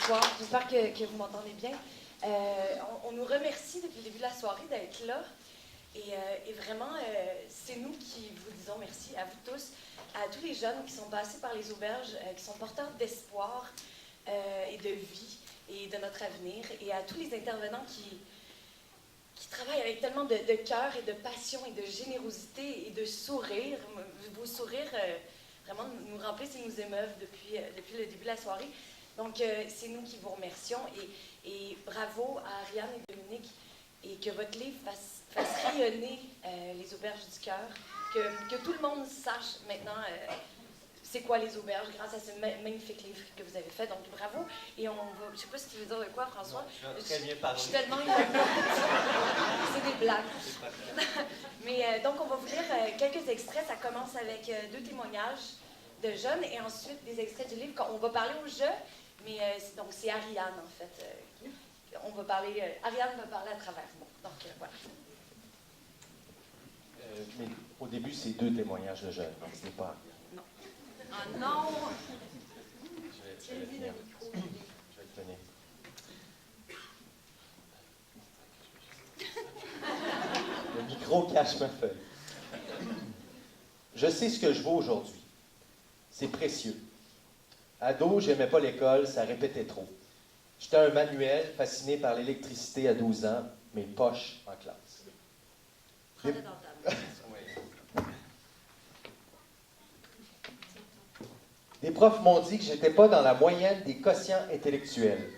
soir. J'espère que vous m'entendez bien. On nous remercie depuis le début de la soirée d'être là. Et vraiment, c'est nous qui vous disons merci à vous tous, à tous les jeunes qui sont passés par les auberges, qui sont porteurs d'espoir et de vie et de notre avenir, et à tous les intervenants qui travaillent avec tellement de cœur et de passion et de générosité et de sourire. Vos sourires vraiment nous remplissent et nous émeuvent depuis le début de la soirée. Donc, c'est nous qui vous remercions, et bravo à Ariane et Dominique, et que votre livre fasse rayonner les auberges du cœur, que tout le monde sache maintenant c'est quoi les auberges grâce à ce magnifique livre que vous avez fait. Donc, bravo. Et on va, je ne sais pas si tu veux dire de quoi, François. Non, tu as très bien parlé. Je suis tellement c'est des blagues. Mais donc, on va vous lire quelques extraits. Ça commence avec 2 témoignages de jeunes et ensuite des extraits du livre. On va parler au jeu, mais donc c'est Ariane, en fait. On va parler, Ariane va parler à travers. Bon, donc, voilà. Mais au début, c'est 2 témoignages de jeunes, donc c'est pas... Non. Ah non! Je vais le tenir. Je vais le tenir. Le micro cache ma feuille. Je sais ce que je vaux aujourd'hui. C'est précieux. Ado, j'aimais pas l'école, ça répétait trop. J'étais un manuel, fasciné par l'électricité à 12 ans, mes poches en classe. Prends-le dans ta main. Des profs m'ont dit que j'étais pas dans la moyenne des quotients intellectuels,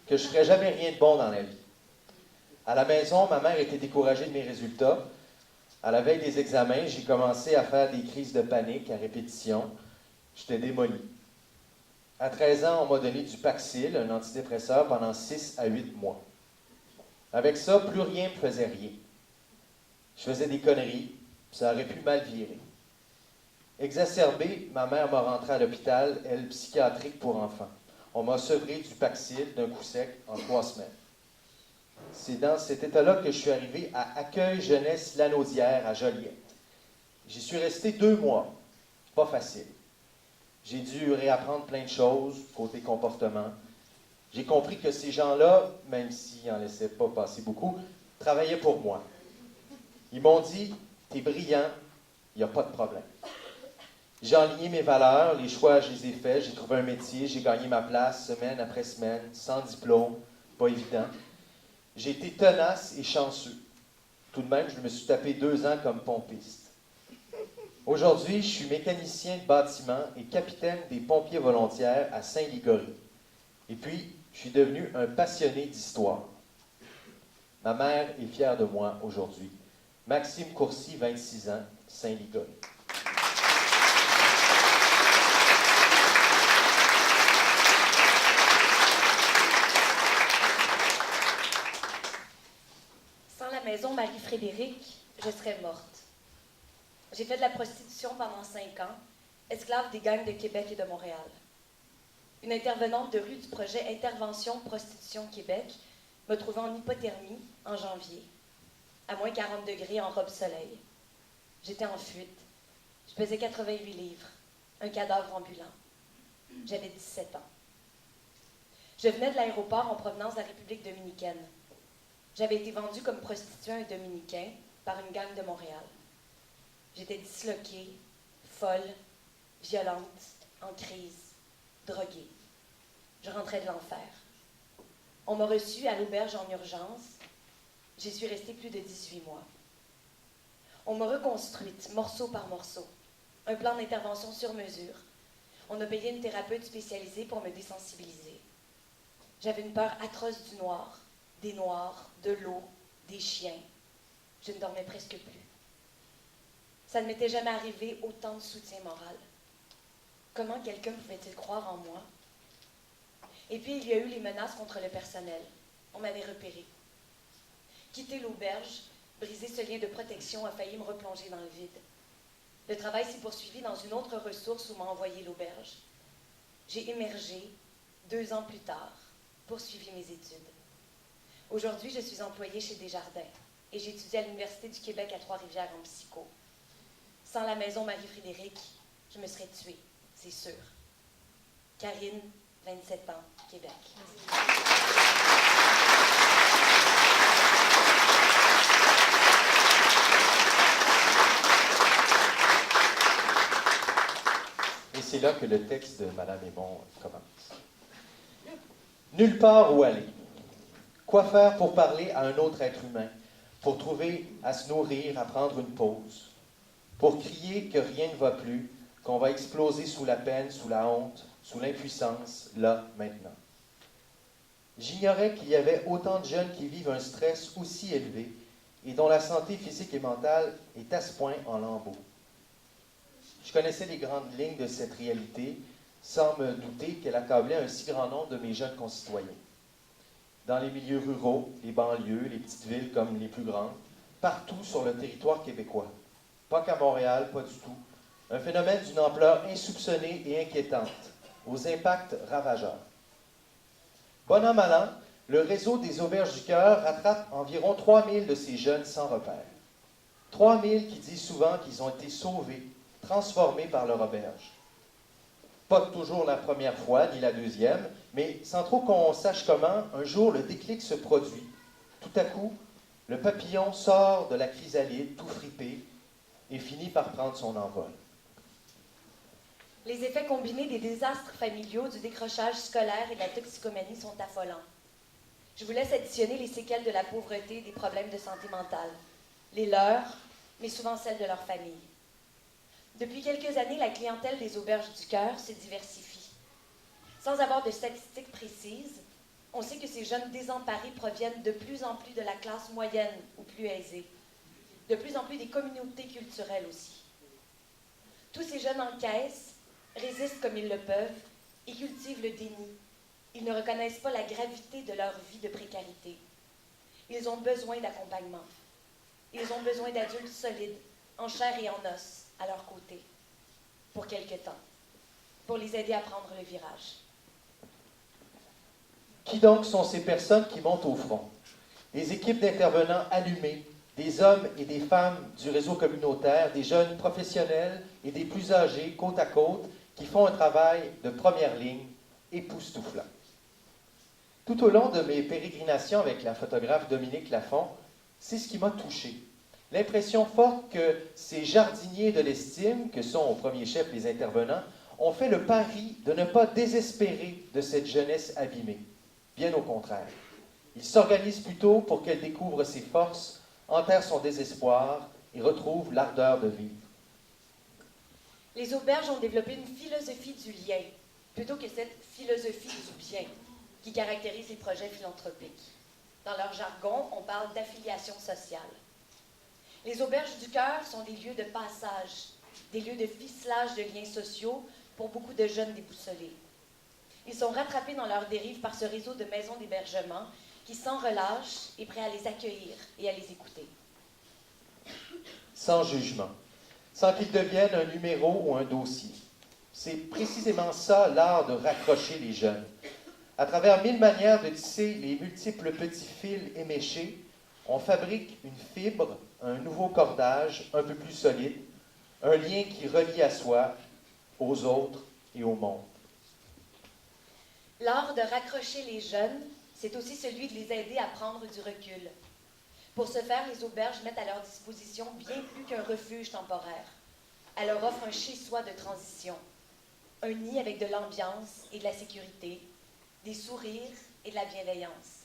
que je ferais jamais rien de bon dans la vie. À la maison, ma mère était découragée de mes résultats. À la veille des examens, j'ai commencé à faire des crises de panique à répétition. J'étais démoli. À 13 ans, on m'a donné du Paxil, un antidépresseur, pendant 6 à 8 mois. Avec ça, plus rien ne me faisait rien. Je faisais des conneries, ça aurait pu mal virer. Exacerbée, ma mère m'a rentré à l'hôpital, elle psychiatrique pour enfants. On m'a sevré du Paxil d'un coup sec en 3 semaines. C'est dans cet état-là que je suis arrivé à Accueil Jeunesse Lanaudière à Joliette. J'y suis resté 2 mois. Pas facile. J'ai dû réapprendre plein de choses, côté comportement. J'ai compris que ces gens-là, même s'ils n'en laissaient pas passer beaucoup, travaillaient pour moi. Ils m'ont dit, t'es brillant, il n'y a pas de problème. J'ai aligné mes valeurs, les choix, je les ai faits, j'ai trouvé un métier, j'ai gagné ma place semaine après semaine, sans diplôme, pas évident. J'ai été tenace et chanceux. Tout de même, je me suis tapé 2 ans comme pompiste. Aujourd'hui, je suis mécanicien de bâtiment et capitaine des pompiers volontaires à Saint-Ligory. Et puis, je suis devenu un passionné d'histoire. Ma mère est fière de moi aujourd'hui. Maxime Courcy, 26 ans, Saint-Ligory. Sans la maison Marie-Frédéric, je serais morte. J'ai fait de la prostitution pendant 5 ans, esclave des gangs de Québec et de Montréal. Une intervenante de rue du projet Intervention Prostitution Québec me trouvait en hypothermie en janvier, à moins 40 degrés en robe soleil. J'étais en fuite. Je pesais 88 livres, un cadavre ambulant. J'avais 17 ans. Je venais de l'aéroport en provenance de la République dominicaine. J'avais été vendue comme prostituée à un Dominicain par une gang de Montréal. J'étais disloquée, folle, violente, en crise, droguée. Je rentrais de l'enfer. On m'a reçue à l'auberge en urgence. J'y suis restée plus de 18 mois. On m'a reconstruite, morceau par morceau. Un plan d'intervention sur mesure. On a payé une thérapeute spécialisée pour me désensibiliser. J'avais une peur atroce du noir, des noirs, de l'eau, des chiens. Je ne dormais presque plus. Ça ne m'était jamais arrivé autant de soutien moral. Comment quelqu'un pouvait-il croire en moi? Et puis, il y a eu les menaces contre le personnel. On m'avait repéré. Quitter l'auberge, briser ce lien de protection a failli me replonger dans le vide. Le travail s'est poursuivi dans une autre ressource où m'a envoyé l'auberge. J'ai émergé 2 ans plus tard, poursuivi mes études. Aujourd'hui, je suis employée chez Desjardins et j'étudie à l'Université du Québec à Trois-Rivières en psycho. Sans la maison Marie-Frédéric, je me serais tuée, c'est sûr. Karine, 27 ans, Québec. Et c'est là que le texte de Madame Aymon commence. Nulle part où aller. Quoi faire pour parler à un autre être humain, pour trouver à se nourrir, à prendre une pause, pour crier que rien ne va plus, qu'on va exploser sous la peine, sous la honte, sous l'impuissance, là, maintenant. J'ignorais qu'il y avait autant de jeunes qui vivent un stress aussi élevé et dont la santé physique et mentale est à ce point en lambeaux. Je connaissais les grandes lignes de cette réalité, sans me douter qu'elle accablait un si grand nombre de mes jeunes concitoyens. Dans les milieux ruraux, les banlieues, les petites villes comme les plus grandes, partout sur le territoire québécois. Pas qu'à Montréal, pas du tout. Un phénomène d'une ampleur insoupçonnée et inquiétante, aux impacts ravageurs. Bon an, mal an, le réseau des Auberges du Cœur rattrape environ 3000 de ces jeunes sans repère. 3000 qui disent souvent qu'ils ont été sauvés, transformés par leur auberge. Pas toujours la première fois, ni la deuxième, mais sans trop qu'on sache comment, un jour le déclic se produit. Tout à coup, le papillon sort de la chrysalide, tout fripé, et finit par prendre son envol. Les effets combinés des désastres familiaux, du décrochage scolaire et de la toxicomanie sont affolants. Je vous laisse additionner les séquelles de la pauvreté et des problèmes de santé mentale. Les leurs, mais souvent celles de leur famille. Depuis quelques années, la clientèle des Auberges du Cœur se diversifie. Sans avoir de statistiques précises, on sait que ces jeunes désemparés proviennent de plus en plus de la classe moyenne ou plus aisée, de plus en plus des communautés culturelles aussi. Tous ces jeunes encaissent, résistent comme ils le peuvent et cultivent le déni. Ils ne reconnaissent pas la gravité de leur vie de précarité. Ils ont besoin d'accompagnement. Ils ont besoin d'adultes solides, en chair et en os, à leur côté, pour quelque temps, pour les aider à prendre le virage. Qui donc sont ces personnes qui montent au front? Des équipes d'intervenants allumés, des hommes et des femmes du réseau communautaire, des jeunes professionnels et des plus âgés, côte à côte, qui font un travail de première ligne, époustouflant. Tout au long de mes pérégrinations avec la photographe Dominique Lafont, c'est ce qui m'a touché. L'impression forte que ces jardiniers de l'estime, que sont au premier chef les intervenants, ont fait le pari de ne pas désespérer de cette jeunesse abîmée. Bien au contraire. Ils s'organisent plutôt pour qu'elle découvre ses forces, enterre son désespoir et retrouve l'ardeur de vivre. Les auberges ont développé une philosophie du lien, plutôt que cette philosophie du bien, qui caractérise les projets philanthropiques. Dans leur jargon, on parle d'affiliation sociale. Les Auberges du Cœur sont des lieux de passage, des lieux de ficelage de liens sociaux pour beaucoup de jeunes déboussolés. Ils sont rattrapés dans leur dérive par ce réseau de maisons d'hébergement qui, sans relâche, est prêt à les accueillir et à les écouter. Sans jugement, sans qu'ils deviennent un numéro ou un dossier. C'est précisément ça, l'art de raccrocher les jeunes. À travers 1000 manières de tisser les multiples petits fils éméchés, on fabrique une fibre, un nouveau cordage un peu plus solide, un lien qui relie à soi, aux autres et au monde. L'art de raccrocher les jeunes, c'est aussi celui de les aider à prendre du recul. Pour ce faire, les auberges mettent à leur disposition bien plus qu'un refuge temporaire. Elles leur offrent un chez-soi de transition, un nid avec de l'ambiance et de la sécurité, des sourires et de la bienveillance,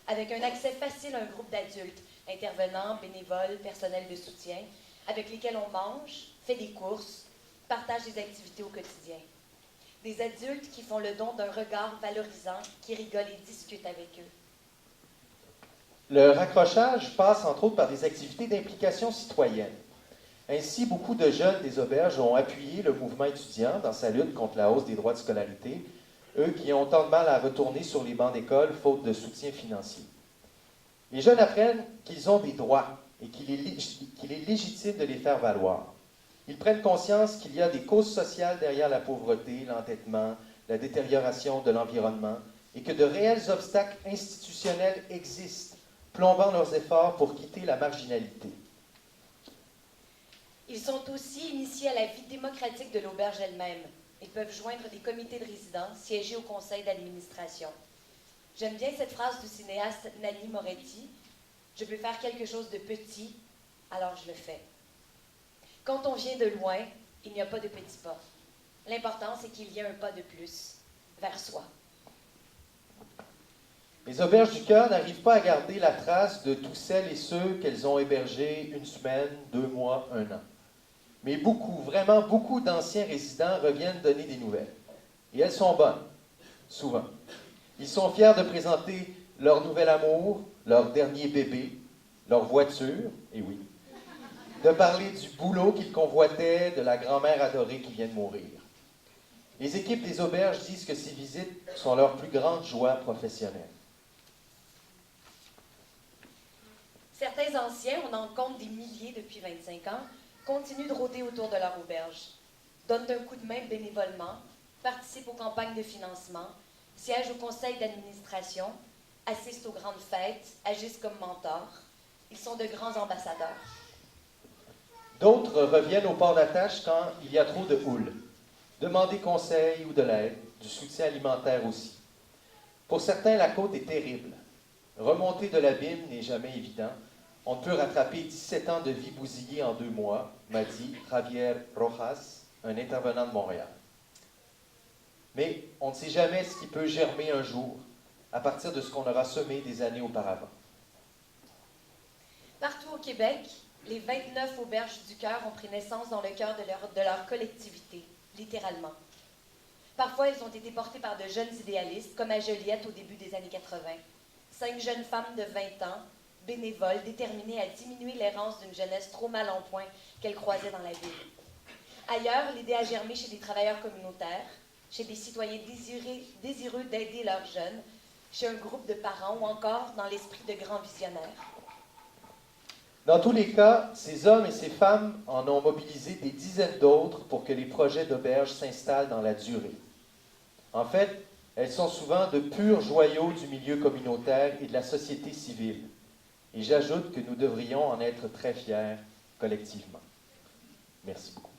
avec un accès facile à un groupe d'adultes, intervenants, bénévoles, personnel de soutien, avec lesquels on mange, fait des courses, partage des activités au quotidien. Des adultes qui font le don d'un regard valorisant, qui rigolent et discutent avec eux. Le raccrochage passe entre autres par des activités d'implication citoyenne. Ainsi, beaucoup de jeunes des auberges ont appuyé le mouvement étudiant dans sa lutte contre la hausse des droits de scolarité, eux qui ont tant de mal à retourner sur les bancs d'école faute de soutien financier. Les jeunes apprennent qu'ils ont des droits et qu'il est légitime de les faire valoir. Ils prennent conscience qu'il y a des causes sociales derrière la pauvreté, l'entêtement, la détérioration de l'environnement, et que de réels obstacles institutionnels existent, plombant leurs efforts pour quitter la marginalité. Ils sont aussi initiés à la vie démocratique de l'auberge elle-même, Ils peuvent joindre des comités de résidence, siéger au conseil d'administration. J'aime bien cette phrase du cinéaste Nanni Moretti. Je peux faire quelque chose de petit, alors je le fais. Quand on vient de loin, il n'y a pas de petits pas. L'important, c'est qu'il y ait un pas de plus vers soi. Les auberges du cœur n'arrivent pas à garder la trace de tous celles et ceux qu'elles ont hébergés une semaine, 2 mois, 1 an. Mais beaucoup, vraiment beaucoup d'anciens résidents reviennent donner des nouvelles. Et elles sont bonnes, souvent. Ils sont fiers de présenter leur nouvel amour, leur dernier bébé, leur voiture, et oui, de parler du boulot qu'ils convoitaient, de la grand-mère adorée qui vient de mourir. Les équipes des auberges disent que ces visites sont leur plus grande joie professionnelle. Certains anciens, on en compte des milliers depuis 25 ans, continuent de rôder autour de leur auberge, donnent un coup de main bénévolement, participent aux campagnes de financement, siègent au conseil d'administration, assistent aux grandes fêtes, agissent comme mentors. Ils sont de grands ambassadeurs. D'autres reviennent au port d'attache quand il y a trop de houle. Demander conseil ou de l'aide, du soutien alimentaire aussi. Pour certains, la côte est terrible. Remonter de l'abîme n'est jamais évident. On ne peut rattraper 17 ans de vie bousillée en 2 mois, m'a dit Javier Rojas, un intervenant de Montréal. Mais on ne sait jamais ce qui peut germer un jour, à partir de ce qu'on aura semé des années auparavant. Partout au Québec, les 29 auberges du cœur ont pris naissance dans le cœur de leur collectivité, littéralement. Parfois, elles ont été portées par de jeunes idéalistes, comme à Joliette au début des années 80. 5 jeunes femmes de 20 ans, bénévoles, déterminées à diminuer l'errance d'une jeunesse trop mal en point qu'elles croisaient dans la ville. Ailleurs, l'idée a germé chez des travailleurs communautaires, chez des citoyens désireux d'aider leurs jeunes, chez un groupe de parents ou encore dans l'esprit de grands visionnaires. Dans tous les cas, ces hommes et ces femmes en ont mobilisé des dizaines d'autres pour que les projets d'auberge s'installent dans la durée. En fait, elles sont souvent de purs joyaux du milieu communautaire et de la société civile. Et j'ajoute que nous devrions en être très fiers collectivement. Merci beaucoup.